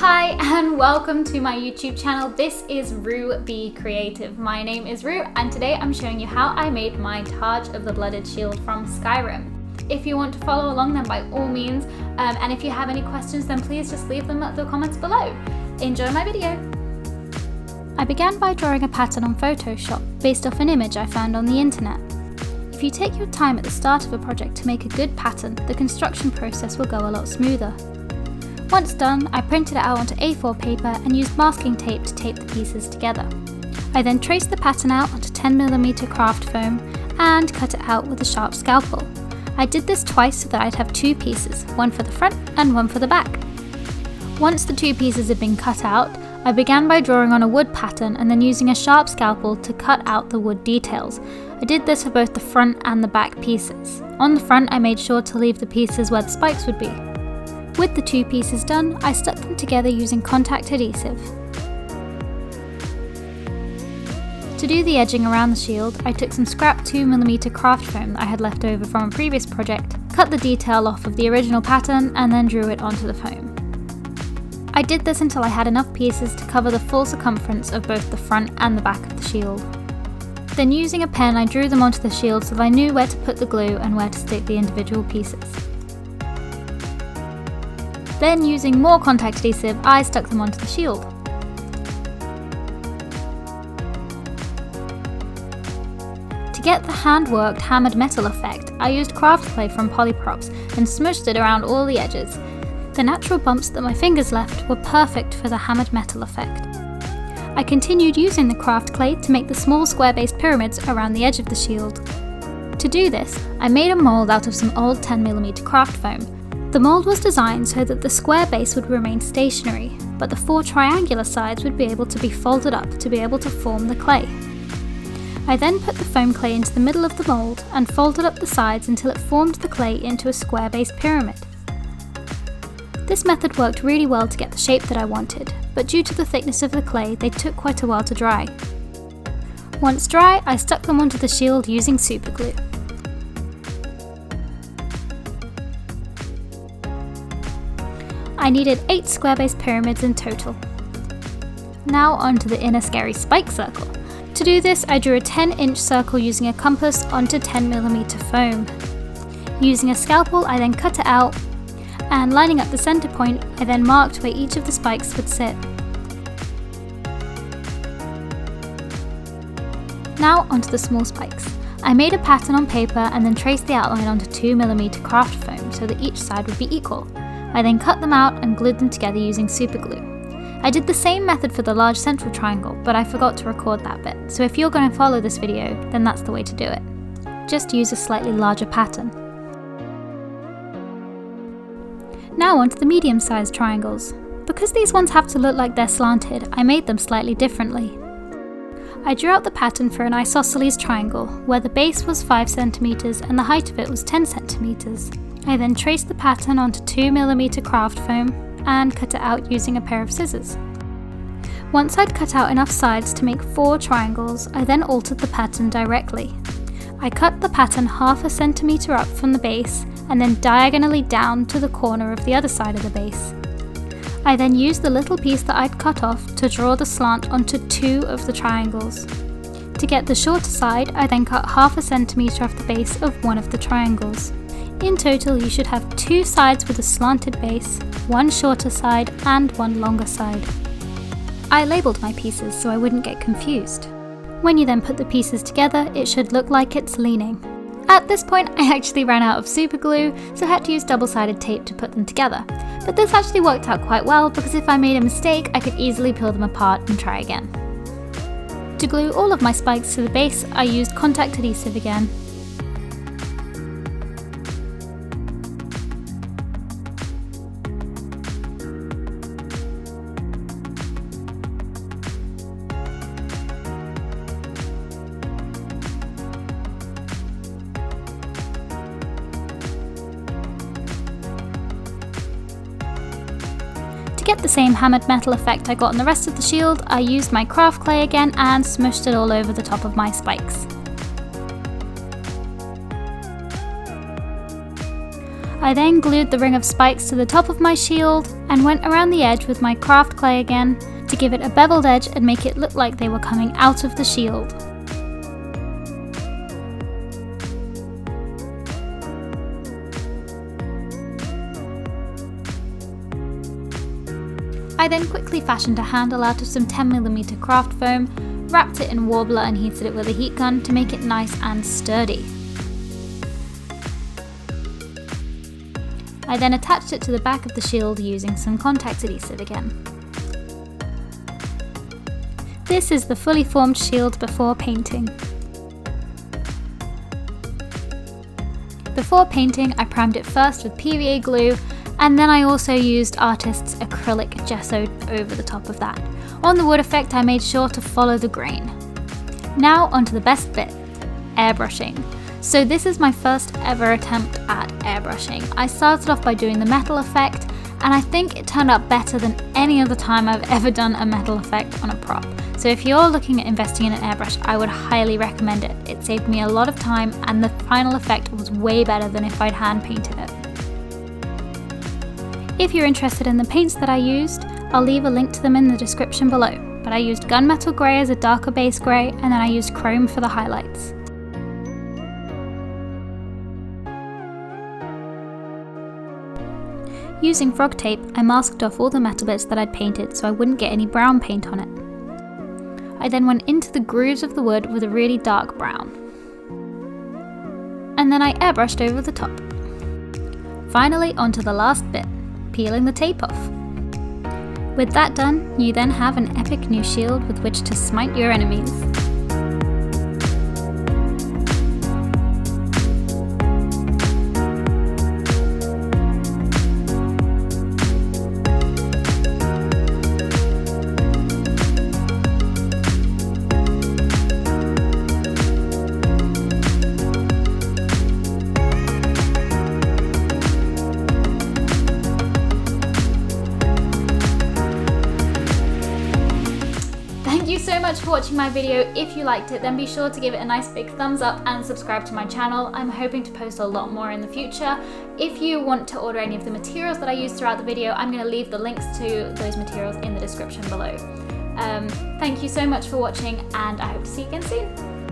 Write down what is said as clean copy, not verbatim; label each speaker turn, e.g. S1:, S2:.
S1: Hi and welcome to my YouTube channel. This is Rue Be Creative. My name is Rue and today I'm showing you how I made my Targe of the Blooded Shield from Skyrim. If you want to follow along then by all means, and if you have any questions then please just leave them at the comments below. Enjoy my video! I began by drawing a pattern on Photoshop based off an image I found on the internet. If you take your time at the start of a project to make a good pattern, the construction process will go a lot smoother. Once done, I printed it out onto A4 paper and used masking tape to tape the pieces together. I then traced the pattern out onto 10mm craft foam and cut it out with a sharp scalpel. I did this twice so that I'd have two pieces, one for the front and one for the back. Once the two pieces had been cut out, I began by drawing on a wood pattern and then using a sharp scalpel to cut out the wood details. I did this for both the front and the back pieces. On the front I made sure to leave the pieces where the spikes would be. With the two pieces done, I stuck them together using contact adhesive. To do the edging around the shield, I took some scrap 2mm craft foam that I had left over from a previous project, cut the detail off of the original pattern and then drew it onto the foam. I did this until I had enough pieces to cover the full circumference of both the front and the back of the shield. Then using a pen I drew them onto the shield so that I knew where to put the glue and where to stick the individual pieces. Then using more contact adhesive, I stuck them onto the shield. To get the hand-worked hammered metal effect, I used craft clay from Polyprops and smushed it around all the edges. The natural bumps that my fingers left were perfect for the hammered metal effect. I continued using the craft clay to make the small square-based pyramids around the edge of the shield. To do this, I made a mould out of some old 10mm craft foam. The mould was designed so that the square base would remain stationary, but the four triangular sides would be able to be folded up to be able to form the clay. I then put the foam clay into the middle of the mould and folded up the sides until it formed the clay into a square-based pyramid. This method worked really well to get the shape that I wanted, but due to the thickness of the clay, they took quite a while to dry. Once dry, I stuck them onto the shield using superglue. I needed 8 square-based pyramids in total. Now onto the inner scary spike circle. To do this, I drew a 10-inch circle using a compass onto 10mm foam. Using a scalpel, I then cut it out, and lining up the center point, I then marked where each of the spikes would sit. Now onto the small spikes. I made a pattern on paper and then traced the outline onto 2mm craft foam so that each side would be equal. I then cut them out and glued them together using superglue. I did the same method for the large central triangle, but I forgot to record that bit, so if you're going to follow this video, then that's the way to do it. Just use a slightly larger pattern. Now onto the medium-sized triangles. Because these ones have to look like they're slanted, I made them slightly differently. I drew out the pattern for an isosceles triangle, where the base was 5 cm and the height of it was 10 cm. I then traced the pattern onto 2mm craft foam and cut it out using a pair of scissors. Once I'd cut out enough sides to make 4 triangles, I then altered the pattern directly. I cut the pattern 1/2 centimeter up from the base and then diagonally down to the corner of the other side of the base. I then used the little piece that I'd cut off to draw the slant onto 2 of the triangles. To get the shorter side, I then cut 1/2 centimeter off the base of one of the triangles. In total, you should have 2 sides with a slanted base, 1 shorter side and 1 longer side. I labelled my pieces so I wouldn't get confused. When you then put the pieces together, it should look like it's leaning. At this point, I actually ran out of super glue, so I had to use double-sided tape to put them together. But this actually worked out quite well because if I made a mistake, I could easily peel them apart and try again. To glue all of my spikes to the base, I used contact adhesive again. To get the same hammered metal effect I got on the rest of the shield, I used my craft clay again and smushed it all over the top of my spikes. I then glued the ring of spikes to the top of my shield and went around the edge with my craft clay again to give it a beveled edge and make it look like they were coming out of the shield. I then quickly fashioned a handle out of some 10mm craft foam, wrapped it in Worbla and heated it with a heat gun to make it nice and sturdy. I then attached it to the back of the shield using some contact adhesive again. This is the fully formed shield before painting. Before painting, I primed it first with PVA glue, and then I also used artist's acrylic gesso over the top of that. On the wood effect, I made sure to follow the grain. Now onto the best bit, airbrushing. So this is my first ever attempt at airbrushing. I started off by doing the metal effect, and I think it turned out better than any other time I've ever done a metal effect on a prop. So if you're looking at investing in an airbrush, I would highly recommend it. It saved me a lot of time, and the final effect was way better than if I'd hand painted it. If you're interested in the paints that I used, I'll leave a link to them in the description below, but I used Gunmetal Grey as a darker base grey, and then I used Chrome for the highlights. Using frog tape, I masked off all the metal bits that I'd painted so I wouldn't get any brown paint on it. I then went into the grooves of the wood with a really dark brown. And then I airbrushed over the top. Finally, onto the last bit, peeling the tape off. With that done, you then have an epic new shield with which to smite your enemies. Thank you so much for watching my video. If you liked it, then be sure to give it a nice big thumbs up and subscribe to my channel. I'm hoping to post a lot more in the future. If you want to order any of the materials that I use throughout the video, I'm going to leave the links to those materials in the description below. Thank you so much for watching, and I hope to see you again soon.